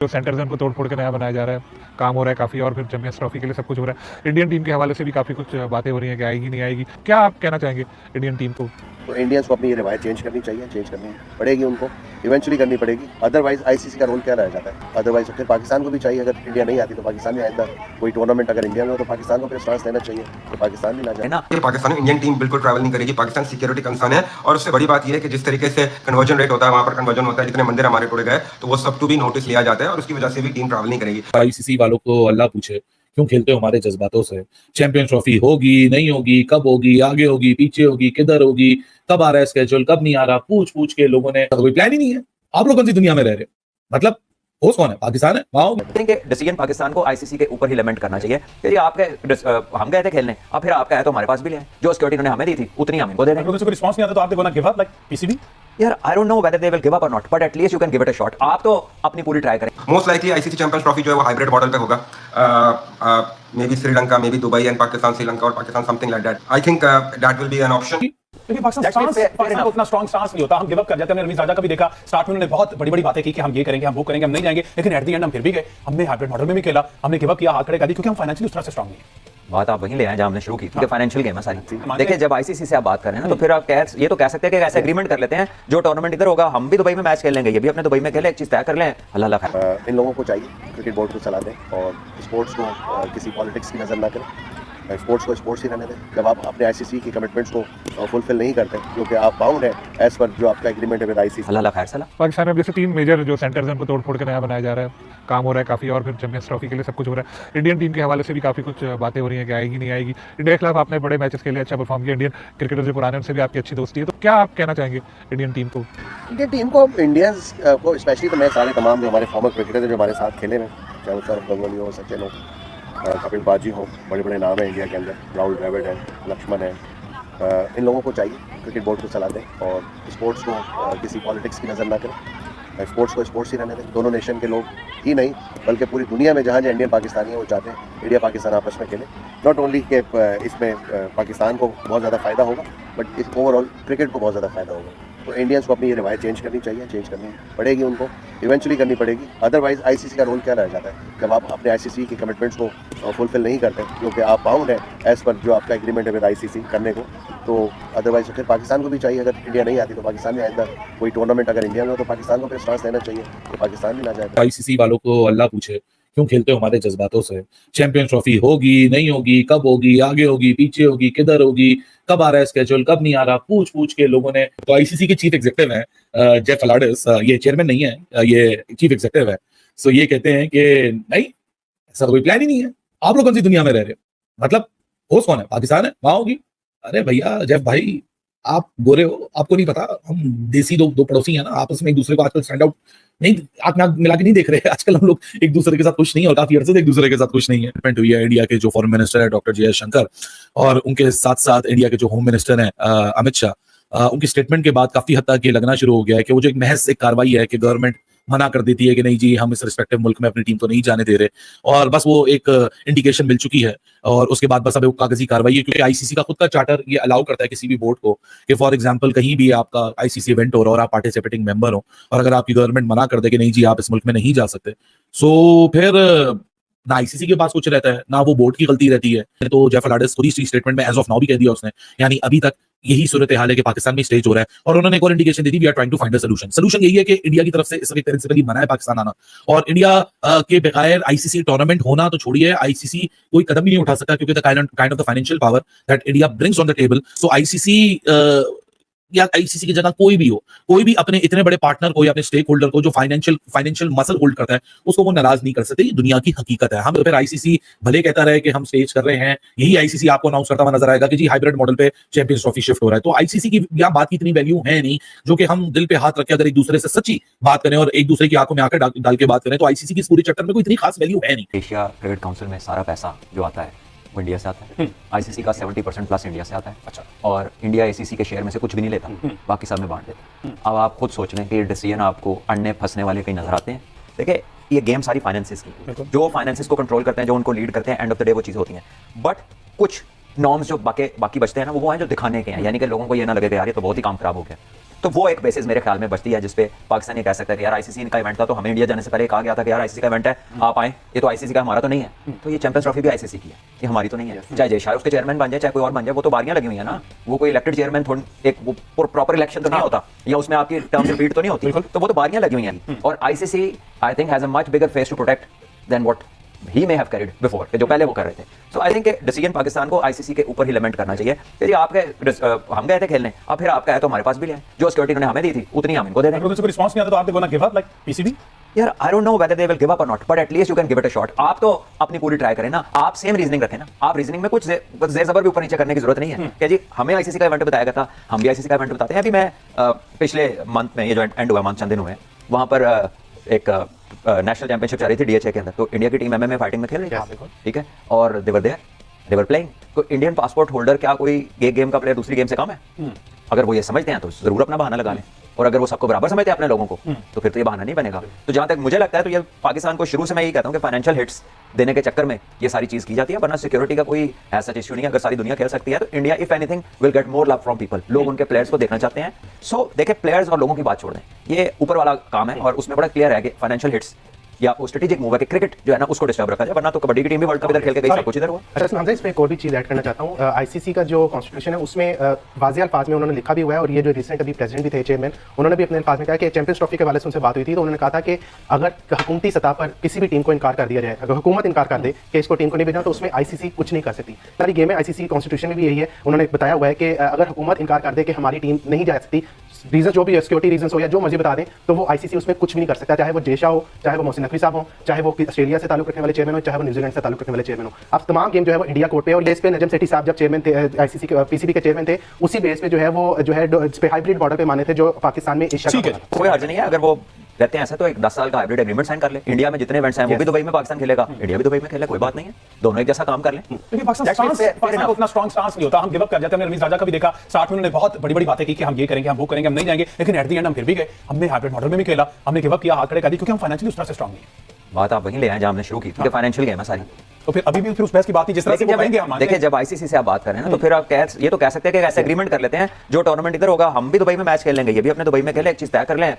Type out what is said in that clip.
जो सेंटर्स हैं उनको तोड़ फोड़ के नया बनाया जा रहा है, काम हो रहा है काफ़ी, और फिर चैंपियंस ट्रॉफी के लिए सब कुछ हो रहा है। इंडियन टीम के हवाले से भी काफ़ी कुछ बातें हो रही हैं कि आएगी नहीं आएगी, क्या आप कहना चाहेंगे इंडियन टीम को? तो इंडियंस को अपनी ये रिवायत चेंज करनी चाहिए, चेंज करनी पड़ेगी उनको, इवेंचुअली करनी पड़ेगी। अदरवाइज आईसीसी का रोल क्या रह जाता है? अदरवाइज फिर पाकिस्तान को भी चाहिए, अगर इंडिया नहीं आती तो पाकिस्तान में आएगा कोई टूर्नामेंट, अगर इंडिया में हो तो पाकिस्तान को फिर स्टांस लेना चाहिए तो पाकिस्तान भी ना जाए ना। पाकिस्तान में इंडियन टीम बिल्कुल ट्रैवल नहीं करेगी, पाकिस्तान सिक्योरिटी कंसर्न है। और उससे बड़ी बात यह है कि जिस तरीके से कन्वर्जन रेट होता है, वहां पर कन्वर्जन होता है, जितने मंदिर हमारे टूट गए तो वो सब टू भी नोटिस लिया जाता है और उसकी वजह से भी टीम ट्रैवल नहीं करेगी। आईसीसी वालों को अल्लाह पूछे क्यों खेलते हो हमारे जज्बातों से। चैंपियंस ट्रॉफी होगी नहीं होगी, कब होगी, आगे होगी पीछे होगी, किधर होगी, कब आ रहा है स्केड्यूल, कब नहीं आ रहा, पूछ पूछ के लोगों ने कोई प्लान ही नहीं है। आप लोग कौन सी दुनिया में रह रहे हो? मतलब होस्ट कौन है? पाकिस्तान है? वहां कि डिसीजन पाकिस्तान को आईसीसी के ऊपर ही लिमिट करना चाहिए कि आपके हम गए थे खेलने, अब फिर आपका है तो हमारे पास भी ले, जो सिक्योरिटी उन्होंने हमें दी थी उतनी हम इनको दे देंगे। कोई रिस्पांस नहीं आता तो आप देखो ना गिव अप लाइक पीसीबी। यार I don't know whether they will give up और not, but at least you can give it a shot. आप तो अपनी पूरी ट्राई करें। Most likely ICC Champions Trophy जो है वो हाइब्रिड मॉडल पे होगा, maybe Sri Lanka, maybe Dubai and Pakistan, Sri Lanka और Pakistan, something like that. I think that will be an option. क्योंकि पाकिस्तान उतना स्ट्रांग स्टांस नहीं होता, हम गिव अप कर जाते हैं। हमने रमीज राजा का भी देखा, स्टार्ट में उन्होंने बहुत बड़ी बड़ी बातें की कि हम ये करेंगे, हम वो करेंगे, हम नहीं जाएंगे, लेकिन एट द एंड हम फिर भी गए। हमने हाइब्रिड मॉडल में भी खेला, हमने गिव अप किया, हाथ खड़े कर दिए क्योंकि हम फाइनेंशियली उस तरह से स्ट्रांग नहीं है। बात आप वहीं ले आए जहां हमने शुरू की, क्योंकि फाइनेंशियल गेम है सारी। देखिए जब आईसीसी से आप बात कर रहे हैं ना, तो फिर आप ये तो कह सकते हैं कि ऐसे एग्रीमेंट कर लेते हैं, जो टूर्नामेंट इधर होगा हम भी दुबई में मैच खेल लेंगे, ये भी अपने दुबई में खेले, एक चीज तय कर लें, अल्लाह खैर। इन लोगों को चाहिए क्रिकेट बोर्ड को चला दें और स्पोर्ट्स को किसी पॉलिटिक्स की नज़र ना करें, स्पोर्ट्स को स्पोर्ट्स ही रहने दें। जब आप अपने आईसीसी की कमिटमेंट्स को फुलफिल नहीं करते, क्योंकि आप बाउंड है एज पर जो आपका एग्रीमेंट है विद आईसीसी। अल्लाह खैर सलाह। पाकिस्तान में जैसे 3 मेजर जो सेंटर्स हैं उनको तोड़ फोड़ के नया बनाया जा रहा है, काम हो रहा है काफ़ी, और फिर चैंपियंस ट्रॉफी के लिए सब कुछ हो रहा है। इंडियन टीम के हवाले से भी काफ़ी कुछ बातें हो रही हैं कि आएगी नहीं आएगी। इंडिया के खिलाफ आपने बड़े मैचेस खेले, अच्छा परफॉर्म किया, इंडियन क्रिकेटर जो पुराने उनसे भी आपकी अच्छी दोस्ती है, तो क्या आप कहना चाहेंगे इंडियन टीम को? इंडियन टीम को, इंडियंस को स्पेशली, तो मैं सारे तमाम जो हमारे फॉर्मर क्रिकेटर जो हमारे साथ खेले में, चाहे वो सौरभ गंगोली हो, सचिन हो, कपिल बाजी हो, बड़े बड़े नाम हैं इंडिया के अंदर, राहुल द्रविड़ है, लक्ष्मण है, इन लोगों को चाहिए क्रिकेट बोर्ड को चला दें और स्पोर्ट्स को किसी पॉलिटिक्स की नज़र ना करें, स्पोर्ट्स को स्पोर्ट्स ही रहने दें। दोनों नेशन के लोग ही नहीं बल्कि पूरी दुनिया में जहाँ जहाँ इंडियन पाकिस्तानी है वो चाहते हैं इंडिया पाकिस्तान आपस में खेले। नॉट ओनली कि इसमें पाकिस्तान को बहुत ज़्यादा फ़ायदा होगा, बट इस ओवरऑल क्रिकेट को बहुत ज़्यादा फ़ायदा होगा। तो इंडियंस को अपनी ये रिवायत चेंज करनी चाहिए, चेंज करनी पड़ेगी उनको, इवेंचुअली करनी पड़ेगी। अदरवाइज आईसीसी का रोल क्या रह जाता है? जब आप अपने आईसीसी की कमिटमेंट्स को फुलफिल नहीं करते, क्योंकि आप बाउंड है एज पर जो आपका एग्रीमेंट है विद आईसीसी करने को, तो अदरवाइज फिर पाकिस्तान को भी चाहिए, अगर इंडिया नहीं आती तो पाकिस्तान में आएगा कोई टूर्नामेंट, अगर इंडिया में हो तो पाकिस्तान को फिर स्टांस लेना चाहिए तो पाकिस्तान भी ना जाए। आईसीसी वालों को अल्लाह पूछे क्यों खेलते हो हमारे जज्बातों से। चैंपियंस ट्रॉफी होगी नहीं होगी, कब होगी, आगे होगी पीछे होगी, किधर होगी, कब आ रहा है स्केड्यूल, कब नहीं आ रहा, पूछ पूछ के लोगों ने। तो आईसीसी के चीफ एग्जीक्यूटिव हैं जेफ फलाडिस, ये चेयरमैन नहीं है, ये चीफ एग्जीक्यूटिव है। सो ये कहते हैं कि नहीं, ऐसा कोई प्लान ही नहीं है। आप लोग कौन सी दुनिया में रह रहे हो? मतलब होस्ट कौन है? पाकिस्तान है? वहां होगी। अरे भैया जेफ भाई, आप गोरे हो, आपको नहीं पता, हम देसी दो पड़ोसी हैं ना, आपस में एक दूसरे को आजकल स्टैंड आउट नहीं, आंख नाक मिला के नहीं देख रहे। आजकल हम लोग एक दूसरे के साथ खुश नहीं है और काफी अर्से से एक दूसरे के साथ खुश नहीं है। हुई है इंडिया के जो फॉरेन मिनिस्टर है डॉक्टर जयशंकर, और उनके साथ साथ इंडिया के जो होम मिनिस्टर हैं अमित शाह, उनकी स्टेटमेंट के बाद काफी हद तक ये लगना शुरू हो गया है कि वो जो एक महज एक कार्रवाई है कि गवर्नमेंट मना कर देती है कि नहीं जी हम इस रिस्पेक्टिव मुल्क में अपनी टीम को नहीं जाने दे रहे, और बस वो एक इंडिकेशन मिल चुकी है, और उसके बाद बस अब एक कागजी कार्रवाई है। क्योंकि आईसीसी का खुद का चार्टर ये अलाउ करता है किसी भी बोर्ड को कि फॉर एग्जांपल कहीं भी आपका आईसीसी इवेंट हो रहा है और आप पार्टिसिपेटिंग मेंबर हो, और अगर आपकी गवर्नमेंट मना कर दे कि नहीं जी आप इस मुल्क में नहीं जा सकते, सो फिर ना आईसीसी के पास कुछ रहता है ना वो बोर्ड की गलती रहती है। तो जेफ फलाडिस खुद ही स्टेटमेंट में एज ऑफ नाउ भी कह दिया उसने, यानी अभी तक यही सूरत हाल है कि पाकिस्तान में स्टेज हो रहा है, और उन्होंने एक और इंडिकेशन दी थी, we are trying to find a solution. Solution यही है कि इंडिया की तरफ से इस वक्त प्रिंसिपली मना है पाकिस्तान आना, और इंडिया के बगैर आईसीसी टूर्नामेंट होना तो छोड़िए, आईसीसी कोई कदम भी नहीं उठा सकता, क्योंकि the kind of the financial power that India brings on the table. So ICC या आईसीसी की जगह कोई भी हो, कोई भी अपने इतने बड़े पार्टनर को या अपने स्टेक होल्डर को जो फाइनेंशियल मसल होल्ड करता है, उसको वो नाराज नहीं कर सकते। ये दुनिया की हकीकत है। हम तो फिर आईसीसी भले कहता रहे कि हम स्टेज कर रहे हैं, यही आईसीसी आपको अनाउंस करता हुआ नजर आएगा कि जी हाइब्रिड मॉडल पे चैंपियंस ट्रॉफी शिफ्ट हो रहा है। तो आईसीसी की यहाँ बात की इतनी वैल्यू है नहीं, जो कि हम दिल पे हाथ रखे अगर एक दूसरे से सच्ची बात करें और एक दूसरे की आंखों में आंखें डाल के बात करें, तो आईसीसी की इस पूरी चक्कर में कोई इतनी खास वैल्यू है नहीं। एशिया क्रिकेट काउंसिल में सारा पैसा जो आता है वो इंडिया से आता है, आईसीसी का 70% प्लस इंडिया से आता है। अच्छा, और इंडिया आईसीसी के शेयर में से कुछ भी नहीं लेता, बाकी सब में बांट देता है। अब आप खुद सोच लें कि ये डिसीजन आपको अड़ने फंसने वाले कहीं नजर आते हैं। देखिए ये गेम सारी फाइनेंसिस की, जो फाइनेंसिस को कंट्रोल करते हैं, जो उनको लीड करते हैं, एंड ऑफ द डे वो चीज़ होती हैं। बट कुछ नॉर्म्स जो बाकी बचते हैं ना, वो हैं जो दिखाने के हैं, यानी कि लोगों को ये ना लगे कि यार ये तो बहुत ही काम खराब हो गया। तो वो एक बेसिस मेरे ख्याल में बचती है जिसपे पाकिस्तान ये कह सकता है कि यार आईसीसी का इवेंट था, तो हमें इंडिया जाने से पहले कहा गया था कि यार आईसीसी का इवेंट है, आप आए, ये तो आईसीसी का हमारा तो नहीं है, तो ये चैंपियंस ट्रॉफी भी आईसीसी की है, ये हमारी तो नहीं है। चाहे जय शाह उसके चेयरमैन बन जाए, चाहे कोई और बन जाए, वो तो बारियां लगी हुई है ना, वो कोई इलेक्टेड चेयरमैन थोड़ी एक प्रॉपर इलेक्शन तो नहीं होता, या उसमें आपकी टर्म रिपीट तो नहीं होती, तो वो तो बारियां लगी हुई हैं। और ICC I think has a much bigger face to protect than what he may have carried before, कि जो पहले वो कर रहे थे। सो आई थिंक डिसीजन पाकिस्तान को आईसीसी के ऊपर ही लिमिट करना चाहिए कि जी आप गए, हम गए थे खेलने, अब फिर आपका है तो हमारे पास भी ले आए, जो सिक्योरिटी उन्होंने हमें दी थी उतनी हम इनको दे दें। अगर उनसे कोई रिस्पांस नहीं आता तो आप gonna give up like PCB? यार I don't know whether they will give up और not, but at least you can give it a shot. आप तो अपनी पूरी ट्राई करें ना, आप सेम रीजनिंग रखें ना, आप रीजनिंग में कुछ जेर जबर भी ऊपर नीचे करने की जरूरत नहीं है कि जी हमें आईसीसी का इवेंट बताया गया था, हम भी आईसीसी का इवेंट बताते हैं। अभी मैं पिछले मंथ में, ये जो एंड हुआ मंथ चंद दिन हुए, वहां पर एक नेशनल चैंपियनशिप चल रही थी डीएचए के अंदर, तो इंडिया की टीम एमएमए फाइटिंग में खेल रही थी, ठीक है, और दे वर प्लेइंग। तो इंडियन पासपोर्ट होल्डर क्या कोई एक गेम का प्लेयर दूसरी गेम से कम है? अगर वो ये समझते हैं तो जरूर अपना बहाना लगा लें, और अगर वो सबको बराबर समझते हैं अपने लोगों को, तो फिर तो ये बहाना नहीं बनेगा। तो जहां तक मुझे लगता है तो ये पाकिस्तान को शुरू से मैं यही कहता हूं कि फाइनेंशियल हिट्स देने के चक्कर में ये सारी चीज की जाती है, वरना सिक्योरिटी का कोई ऐसा इश्यू नहीं है। अगर सारी दुनिया खेल सकती है तो India if anything will get more love from people, लोग उनके प्लेयर्स को देखना चाहते हैं। सो देखिए, प्लेयर्स और लोगों की बात छोड़ दें, ये ऊपर वाला काम है, और उसमें बड़ा क्लियर है कि फाइनेंशियल हिट्स या स्ट्रेटेजिक मूव है कि क्रिकेट जो है ना उसको डिस्टर्ब रखा जाए, वरना तो कबड्डी की टीम भी वर्ल्ड कप इधर खेल के गई, सब कुछ इधर हुआ। अच्छा इसमें हमसे इसमें एक और भी चीज़ ऐड करना चाहता हूँ। आईसीसी का जो कॉन्स्टिट्यूशन है उसमें वाज़ेह अल्फाज में उन्होंने लिखा भी हुआ है, और ये जो रिसेंट अभी प्रेसिडेंट भी थे चेयरमैन, उन्होंने भी अपने अल्फाज में कहा कि चैंपियंस ट्रॉफी के वाले से उनसे बात हुई थी, तो उन्होंने कहा था कि अगर हुकूमती सतह पर किसी भी टीम को इनकार कर दिया जाए, अगर हुकूमत इनकार कर दे कि इसको टीम को नहीं भेजना, तो उसमें आईसीसी कुछ नहीं कर सकती। सारी गेम है, आईसीसी कॉन्स्टिट्यूशन में भी यही है, उन्होंने बताया हुआ है कि अगर हुकूमत इनकार कर दे कि हमारी टीम नहीं जा सकती, रीजन जो भी है, सिक्योरिटी रीजन हो या जो मर्जी बता दें, तो वो आईसीसी उसमें कुछ भी नहीं कर सकता, चाहे वो जेशा हो, चाहे वो मोहसिन नकवी साहब हो, चाहे वो ऑस्ट्रेलिया से ताल्लुक रखने वाले चेयरमैन हो, चाहे वो न्यूजीलैंड से ताल्लुक रखने वाले चेयरमैन हो। अब तमाम गेम जो है वो इंडिया कोर्ट पे, और लेस पे नजम सेठी साहब जब चेयरमैन थे आईसीसी के, पीसीबी के चेयरमैन थे, उसी बेस पे जो है वो जो है इस पे हाइब्रिड मॉडल पे माने थे जो पाकिस्तान में एशिया ठीक है, कोई हर्ज नहीं है। अगर वो कहते हैं ऐसा तो एक 10 साल का हाइब्रिड एग्रीमेंट साइन कर ले, इंडिया में जितने इवेंट्स हैं वो भी दुबई में पाकिस्तान खेलेगा, इंडिया भी दुबई में खेले, कोई बात नहीं है, दोनों एक जैसा काम कर लें। लेकिन पाकिस्तान को उतना स्ट्रॉन्ग स्टांस नहीं होता, हम गिव अप कर जाते हैं। हमने रमीज राजा का भी देखा, स्टार्ट में उन्होंने बहुत बड़ी बड़ी बातें की कि हम ये करेंगे, हम वो करेंगे, हम नहीं जाएंगे, लेकिन एट द एंड हम फिर भी गए। हमने हाइब्रिड मॉडल में भी खेला, हमने गिव अप किया, हाथ खड़े कर दिए, क्योंकि हम फाइनेंशियली उस तरह से स्ट्रॉन्ग नहीं। बात आप वहीं ले आए जहां हमने शुरू की, क्योंकि फाइनेंशियल गेम है सारी। तो फिर अभी भी फिर उस बहस की बात थी जिस तरह से वो कहेंगे हम देखिए, जब आईसीसी से आप बात करें ना, तो फिर आप ये तो कह सकते हैं कि ऐसे एग्रीमेंट कर लेते हैं, जो टूर्नामेंट इधर होगा हम भी दुबई में मैच खेल लेंगे, ये भी अपने दुबई में खेले, एक चीज तय कर लें।